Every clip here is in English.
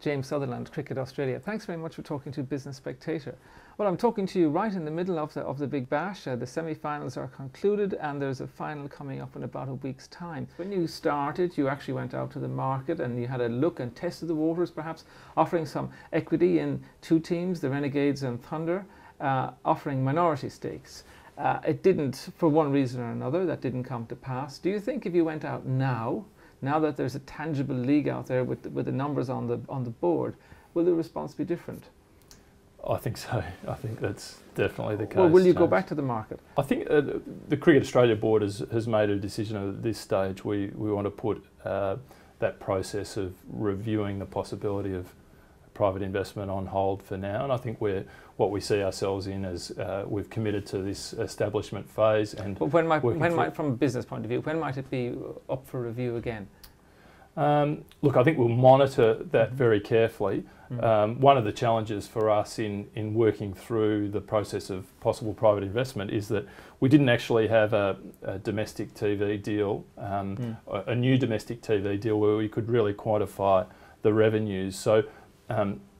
James Sutherland, Cricket Australia. Thanks very much for talking to Business Spectator. Well, I'm talking to you right in the middle of the Big Bash. The semi-finals are concluded and there's a final coming up in about a week's time. When you started, you actually went out to the market and you had a look and tested the waters, perhaps offering some equity in two teams, the Renegades and Thunder, offering minority stakes. It didn't, for one reason or another, that didn't come to pass. Do you think if you went out now that there's a tangible league out there with the numbers on the board, will the response be different? I think so. I think that's definitely the case. Well, will you go back to the market? I think the Cricket Australia board has made a decision at this stage. We want to put that process of reviewing the possibility of private investment on hold for now, and I think what we see ourselves in as we've committed to this establishment phase. And but when might, from a business point of view, when might it be up for review again? Look, I think we'll monitor that very carefully. One of the challenges for us in working through the process of possible private investment is that we didn't actually have a domestic TV deal, a new domestic TV deal where we could really quantify the revenues. So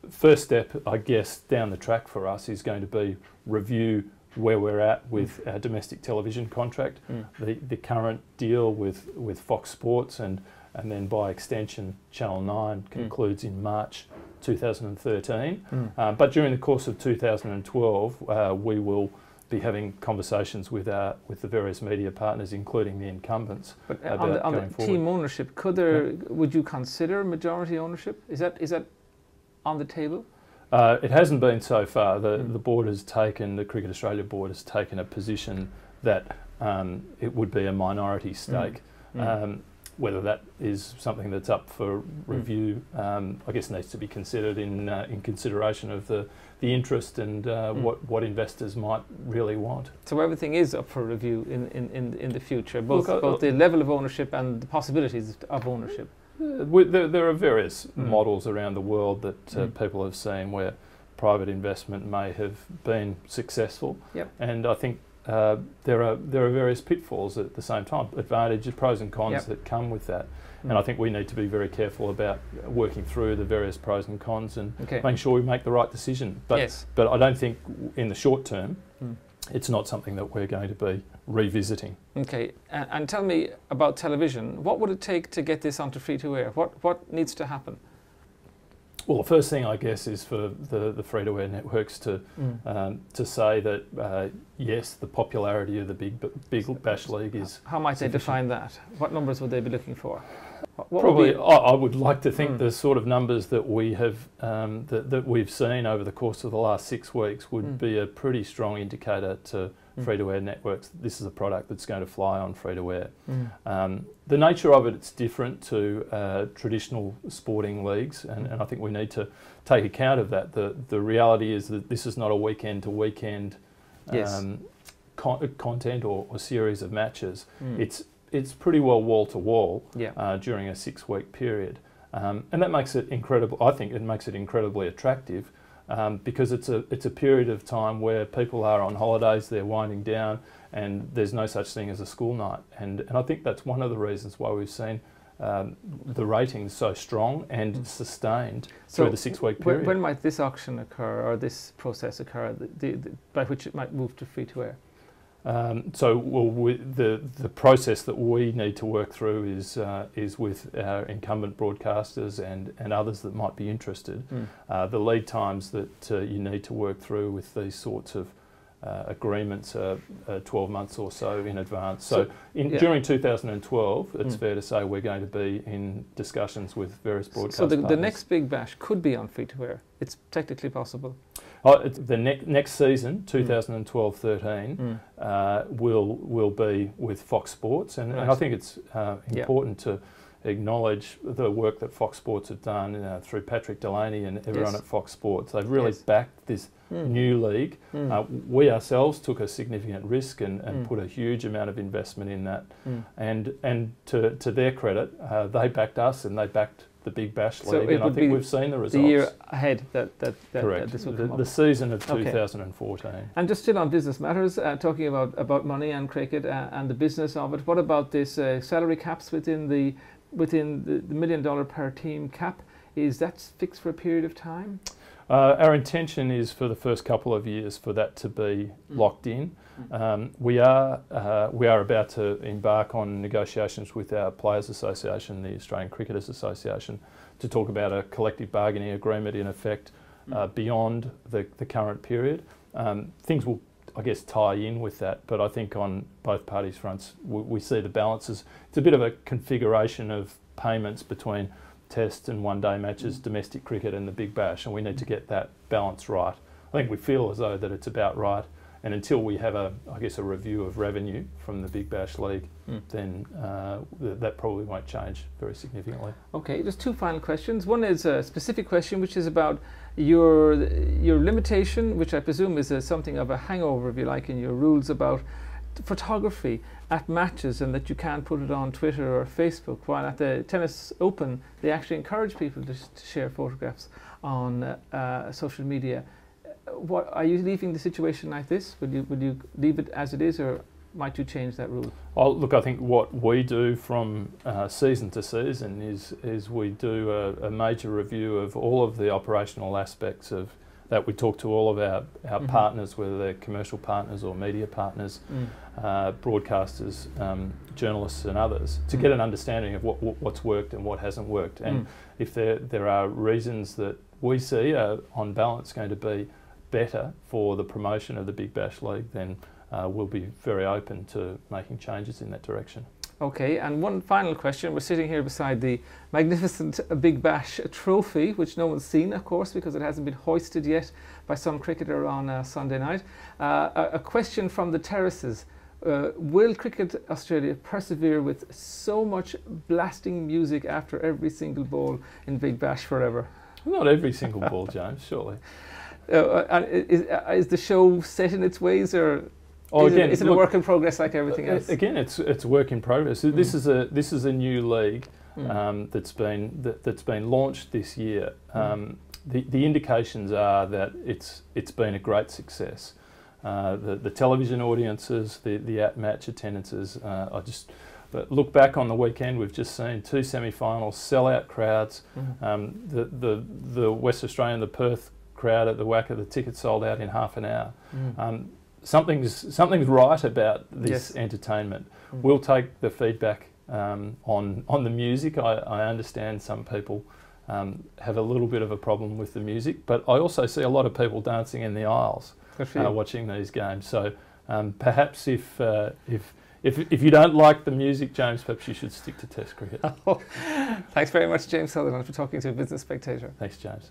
first step, I guess, down the track for us is going to be review where we're at with our domestic television contract, the current deal with Fox Sports, and then by extension Channel 9 concludes in March 2013. But during the course of 2012 we will be having conversations with the various media partners, including the incumbents. But on the team ownership, would you consider majority ownership? Is that on the table? It hasn't been so far. The board has taken, the Cricket Australia board has taken a position that it would be a minority stake. Whether that is something that's up for review, I guess needs to be considered in consideration of the interest and what investors might really want. So everything is up for review in the future, both the level of ownership and the possibilities of ownership. There are various models around the world that people have seen where private investment may have been successful, and I think there are various pitfalls at the same time, advantages, pros and cons that come with that. And I think we need to be very careful about working through the various pros and cons and making sure we make the right decision. But I don't think in the short term it's not something that we're going to be revisiting. Okay, and tell me about television. What would it take to get this onto free-to-air? What needs to happen? Well, the first thing, I guess, is for the free-to-air networks to say that yes, the popularity of the Big Bash League is. How might they define that? What numbers would they be looking for? Probably, I would like to think the sort of numbers that we have that we've seen over the course of the last 6 weeks would be a pretty strong indicator to free-to-air networks. This is a product that's going to fly on free-to-air. The nature of it's different to traditional sporting leagues, and I think we need to take account of that. The reality is that this is not a weekend-to-weekend content or series of matches. It's pretty well wall-to-wall during a 6-week period, and that makes it incredible. I think it makes it incredibly attractive. Because it's a period of time where people are on holidays, they're winding down, and there's no such thing as a school night. And I think that's one of the reasons why we've seen the ratings so strong and sustained through the 6-week period. When might this auction occur, or this process occur, by which it might move to free-to-air? The process that we need to work through is with our incumbent broadcasters and others that might be interested. The lead times that you need to work through with these sorts of agreements are 12 months or so in advance. So during 2012, it's fair to say we're going to be in discussions with various broadcast partners. So the next Big Bash could be on free-to-air. It's technically possible. The next season, 2012-13, will be with Fox Sports, and I think it's important to acknowledge the work that Fox Sports have done through Patrick Delaney and everyone at Fox Sports. They've really backed this new league. We ourselves took a significant risk and put a huge amount of investment in that, and to their credit, they backed us and they backed the Big Bash League, and I think we've seen the results. The year ahead that Correct. This will come up. The season of 2014. And just still on business matters, talking about money and cricket and the business of it, what about this salary caps within the $1 million per team cap? is that fixed for a period of time? Our intention is for the first couple of years for that to be locked in. We are about to embark on negotiations with our Players Association, the Australian Cricketers Association, to talk about a collective bargaining agreement in effect beyond the current period. Things will, I guess, tie in with that, but I think on both parties' fronts we see the balances. It's a bit of a configuration of payments between Test and one-day matches, domestic cricket and the Big Bash, and we need to get that balance right. I think we feel as though that it's about right, and until we have a review of revenue from the Big Bash League, then that probably won't change very significantly. Okay, just two final questions. One is a specific question, which is about your limitation, which I presume is something of a hangover, if you like, in your rules about photography at matches, and that you can't put it on Twitter or Facebook, while at the Tennis Open they actually encourage people to share photographs on social media. What are you leaving the situation like this? Would you leave it as it is, or might you change that rule? Oh, look, I think what we do from season to season is we do a major review of all of the operational aspects of that. We talk to all of our partners, whether they're commercial partners or media partners, broadcasters, journalists and others, to get an understanding of what's worked and what hasn't worked. And if there are reasons that we see are on balance going to be better for the promotion of the Big Bash League, then we'll be very open to making changes in that direction. Okay, and one final question. We're sitting here beside the magnificent Big Bash trophy, which no one's seen, of course, because it hasn't been hoisted yet by some cricketer on Sunday night. A question from the terraces. Will Cricket Australia persevere with so much blasting music after every single ball in Big Bash forever? Not every single ball, James, surely. Is the show set in its ways, or is it a work in progress like everything else? Again, it's a work in progress. This is a new league that's been launched this year. The indications are that it's been a great success. The television audiences, the at-match attendances. But look back on the weekend. We've just seen 2 semi-finals, sell-out crowds. The West Australian, the Perth crowd at the WACA, the tickets sold out in half an hour. Something's right about this entertainment. We'll take the feedback on the music. I understand some people have a little bit of a problem with the music, but I also see a lot of people dancing in the aisles watching these games. So perhaps if you don't like the music, James, perhaps you should stick to Test cricket. Thanks very much, James Sutherland, for talking to Business Spectator. Thanks, James.